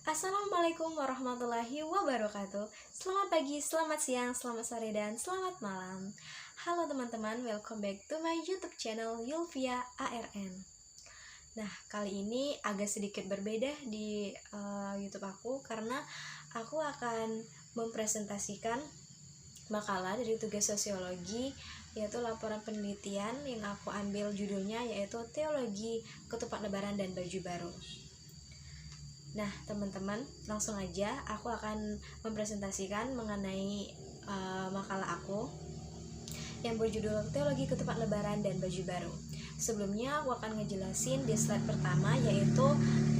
Assalamualaikum warahmatullahi wabarakatuh. Selamat pagi, selamat siang, selamat sore, dan selamat malam. Halo teman-teman, welcome back to my YouTube channel Yulvia ARN. Nah, kali ini agak sedikit berbeda di YouTube aku karena aku akan mempresentasikan makalah dari tugas sosiologi, yaitu laporan penelitian yang aku ambil judulnya yaitu Teologi Ketupat Lebaran dan Baju Baru. Nah, teman-teman, langsung aja aku akan mempresentasikan mengenai makalah aku yang berjudul Teologi Ketupat Lebaran dan Baju Baru. Sebelumnya aku akan ngejelasin di slide pertama yaitu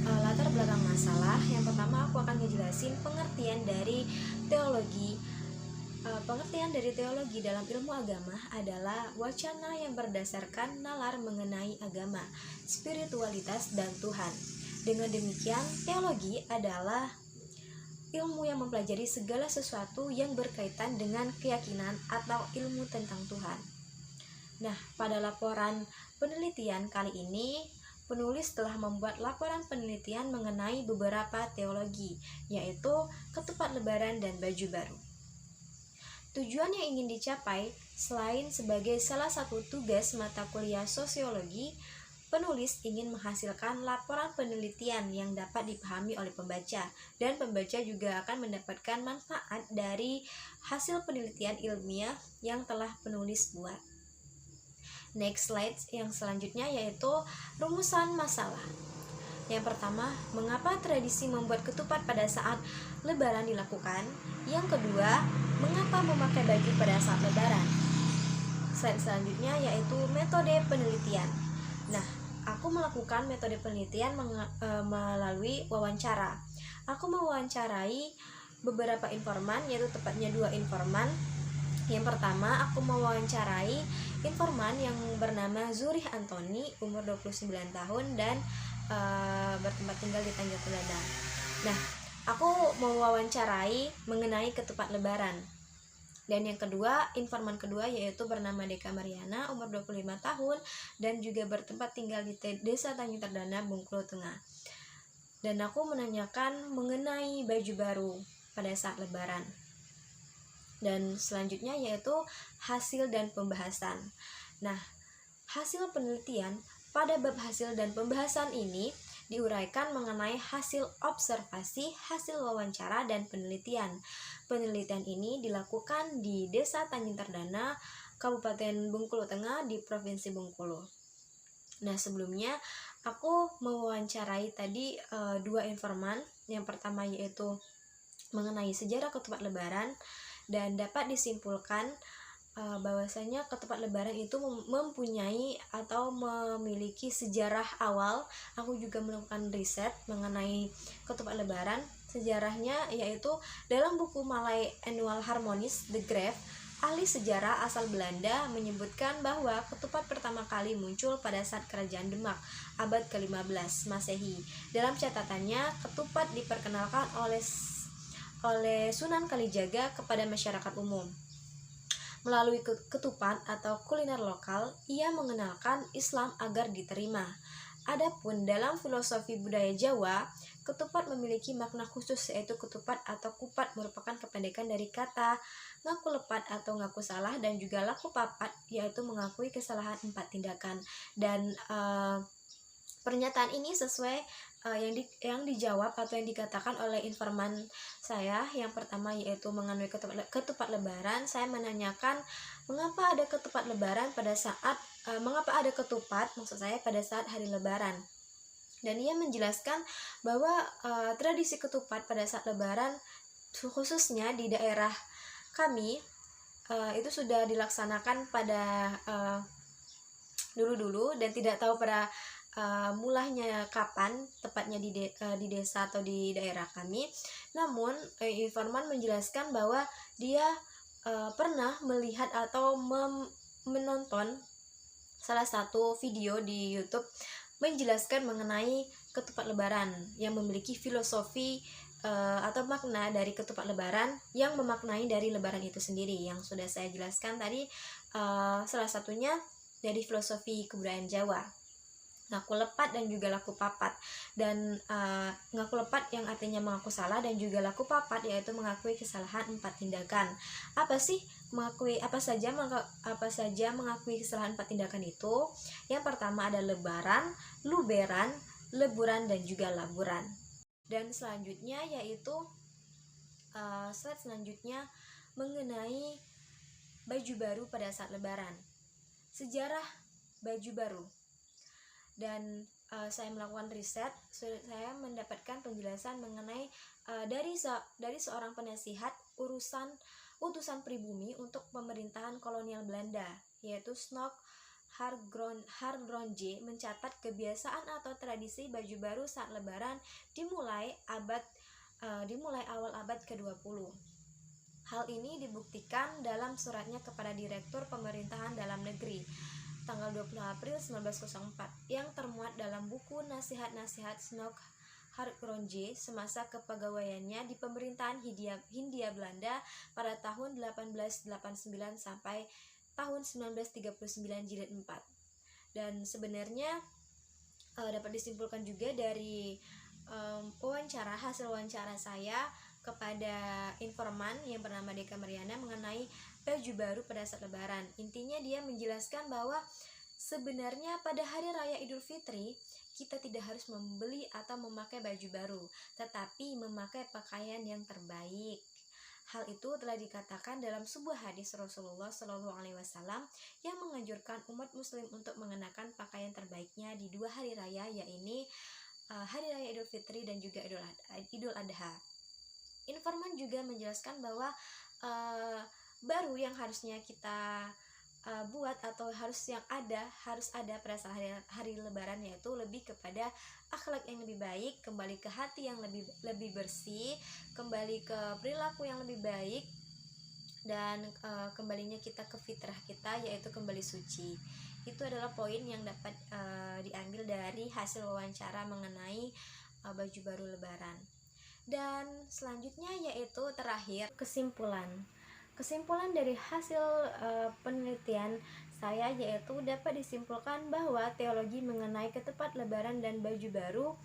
latar belakang masalah. Yang pertama aku akan ngejelasin pengertian dari teologi. Pengertian dari teologi dalam ilmu agama adalah wacana yang berdasarkan nalar mengenai agama, spiritualitas, dan Tuhan. Dengan demikian, teologi adalah ilmu yang mempelajari segala sesuatu yang berkaitan dengan keyakinan atau ilmu tentang Tuhan. Nah, pada laporan penelitian kali ini, penulis telah membuat laporan penelitian mengenai beberapa teologi, yaitu ketupat lebaran dan baju baru. Tujuan yang ingin dicapai, selain sebagai salah satu tugas mata kuliah sosiologi, penulis ingin menghasilkan laporan penelitian yang dapat dipahami oleh pembaca, dan pembaca juga akan mendapatkan manfaat dari hasil penelitian ilmiah yang telah penulis buat. Next slide yang selanjutnya yaitu rumusan masalah. Yang pertama, mengapa tradisi membuat ketupat pada saat lebaran dilakukan? Yang kedua, mengapa memakai baju pada saat lebaran? Slide selanjutnya yaitu metode penelitian. Nah, aku melakukan metode penelitian melalui wawancara. Aku mewawancarai beberapa informan, yaitu tepatnya 2 informan. Yang pertama, aku mewawancarai informan yang bernama Zurih Antoni, umur 29 tahun dan bertempat tinggal di Tanjung Teladan. Nah, aku mewawancarai mengenai ketupat lebaran. Dan yang kedua, informan kedua yaitu bernama Deka Mariana, umur 25 tahun dan juga bertempat tinggal di Desa Tanjung Terdana, Bengkulu Tengah. Dan aku menanyakan mengenai baju baru pada saat lebaran. Dan selanjutnya yaitu hasil dan pembahasan. Nah, hasil penelitian pada bab hasil dan pembahasan ini diuraikan mengenai hasil observasi, hasil wawancara, dan penelitian. Penelitian ini dilakukan di Desa Tanjung Terdana, Kabupaten Bengkulu Tengah di Provinsi Bengkulu. Nah, sebelumnya aku mewawancarai tadi 2 informan. Yang pertama yaitu mengenai sejarah ketupat lebaran, dan dapat disimpulkan bahwasanya ketupat lebaran itu mempunyai atau memiliki sejarah awal. Aku juga melakukan riset mengenai ketupat lebaran. Sejarahnya yaitu dalam buku Malay Annual Harmonis The Graph, ahli sejarah asal Belanda menyebutkan bahwa ketupat pertama kali muncul pada saat Kerajaan Demak abad ke-15 Masehi. Dalam catatannya, ketupat diperkenalkan oleh Sunan Kalijaga kepada masyarakat umum. Melalui ketupat atau kuliner lokal, ia mengenalkan Islam agar diterima. Adapun dalam filosofi budaya Jawa, ketupat memiliki makna khusus, yaitu ketupat atau kupat merupakan kependekan dari kata ngaku lepat atau ngaku salah, dan juga laku papat yaitu mengakui kesalahan 4 tindakan. Dan pernyataan ini sesuai yang dijawab atau yang dikatakan oleh informan saya. Yang pertama yaitu mengenai ketupat lebaran. Saya menanyakan mengapa ada ketupat lebaran pada saat mengapa ada ketupat, maksud saya pada saat hari lebaran. Dan ia menjelaskan bahwa tradisi ketupat pada saat lebaran khususnya di daerah kami itu sudah dilaksanakan pada dulu-dulu, dan tidak tahu pada mulanya kapan tepatnya di desa atau di daerah kami. Namun informan menjelaskan bahwa dia pernah melihat atau menonton salah satu video di YouTube menjelaskan mengenai ketupat lebaran yang memiliki filosofi atau makna dari ketupat lebaran yang memaknai dari lebaran itu sendiri, yang sudah saya jelaskan tadi, salah satunya dari filosofi kebudayaan Jawa. ngaku lepat dan juga laku papat. Dan ngaku lepat yang artinya mengaku salah, dan juga laku papat yaitu mengakui kesalahan 4 tindakan. Apa sih mengakui apa saja mengakui kesalahan 4 tindakan itu? Yang pertama ada lebaran, luberan, leburan, dan juga laburan. Dan selanjutnya yaitu slide selanjutnya mengenai baju baru pada saat lebaran. Sejarah baju baru. Dan saya melakukan riset, saya mendapatkan penjelasan mengenai dari seorang penasihat utusan pribumi untuk pemerintahan kolonial Belanda, yaitu Snok Hargronje, mencatat kebiasaan atau tradisi baju baru saat lebaran dimulai awal abad ke-20. Hal ini dibuktikan dalam suratnya kepada Direktur Pemerintahan Dalam Negeri tanggal 20 April 1904 yang termuat dalam buku nasihat-nasihat Snok Hargronje semasa kepegawaiannya di pemerintahan Hindia Belanda pada tahun 1889 sampai tahun 1939 jilid 4. Dan sebenarnya dapat disimpulkan juga dari hasil wawancara saya kepada informan yang bernama Deka Mariana mengenai baju baru pada saat lebaran. Intinya dia menjelaskan bahwa sebenarnya pada hari raya Idul Fitri kita tidak harus membeli atau memakai baju baru, tetapi memakai pakaian yang terbaik. Hal itu telah dikatakan dalam sebuah hadis Rasulullah Shallallahu Alaihi Wasallam yang menganjurkan umat Muslim untuk mengenakan pakaian terbaiknya di 2 hari raya, yaitu hari raya Idul Fitri dan juga Idul Adha. Informan juga menjelaskan bahwa baru yang harusnya kita buat atau harus ada pada saat hari lebaran, yaitu lebih kepada akhlak yang lebih baik, kembali ke hati yang lebih bersih, kembali ke perilaku yang lebih baik, dan kembalinya kita ke fitrah kita, yaitu kembali suci. Itu adalah poin yang dapat diambil dari hasil wawancara mengenai baju baru lebaran. Dan selanjutnya yaitu terakhir kesimpulan dari hasil penelitian saya, yaitu dapat disimpulkan bahwa teologi mengenai ketepat lebaran dan baju baru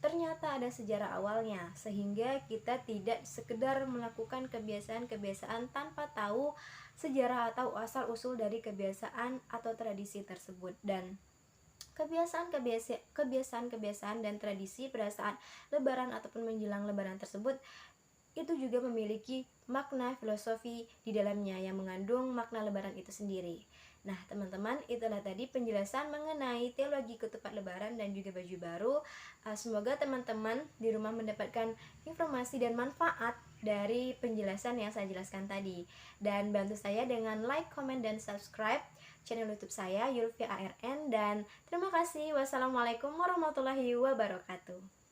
ternyata ada sejarah awalnya, sehingga kita tidak sekedar melakukan kebiasaan-kebiasaan tanpa tahu sejarah atau asal-usul dari kebiasaan atau tradisi tersebut. Dan kebiasaan dan tradisi pada saat lebaran ataupun menjelang lebaran tersebut itu juga memiliki makna filosofi di dalamnya yang mengandung makna lebaran itu sendiri. Nah teman-teman, itulah tadi penjelasan mengenai teologi ketupat lebaran dan juga baju baru. Semoga teman-teman di rumah mendapatkan informasi dan manfaat dari penjelasan yang saya jelaskan tadi. Dan bantu saya dengan like, comment, dan subscribe channel YouTube saya Yulfia ARN. Dan terima kasih. Wassalamualaikum warahmatullahi wabarakatuh.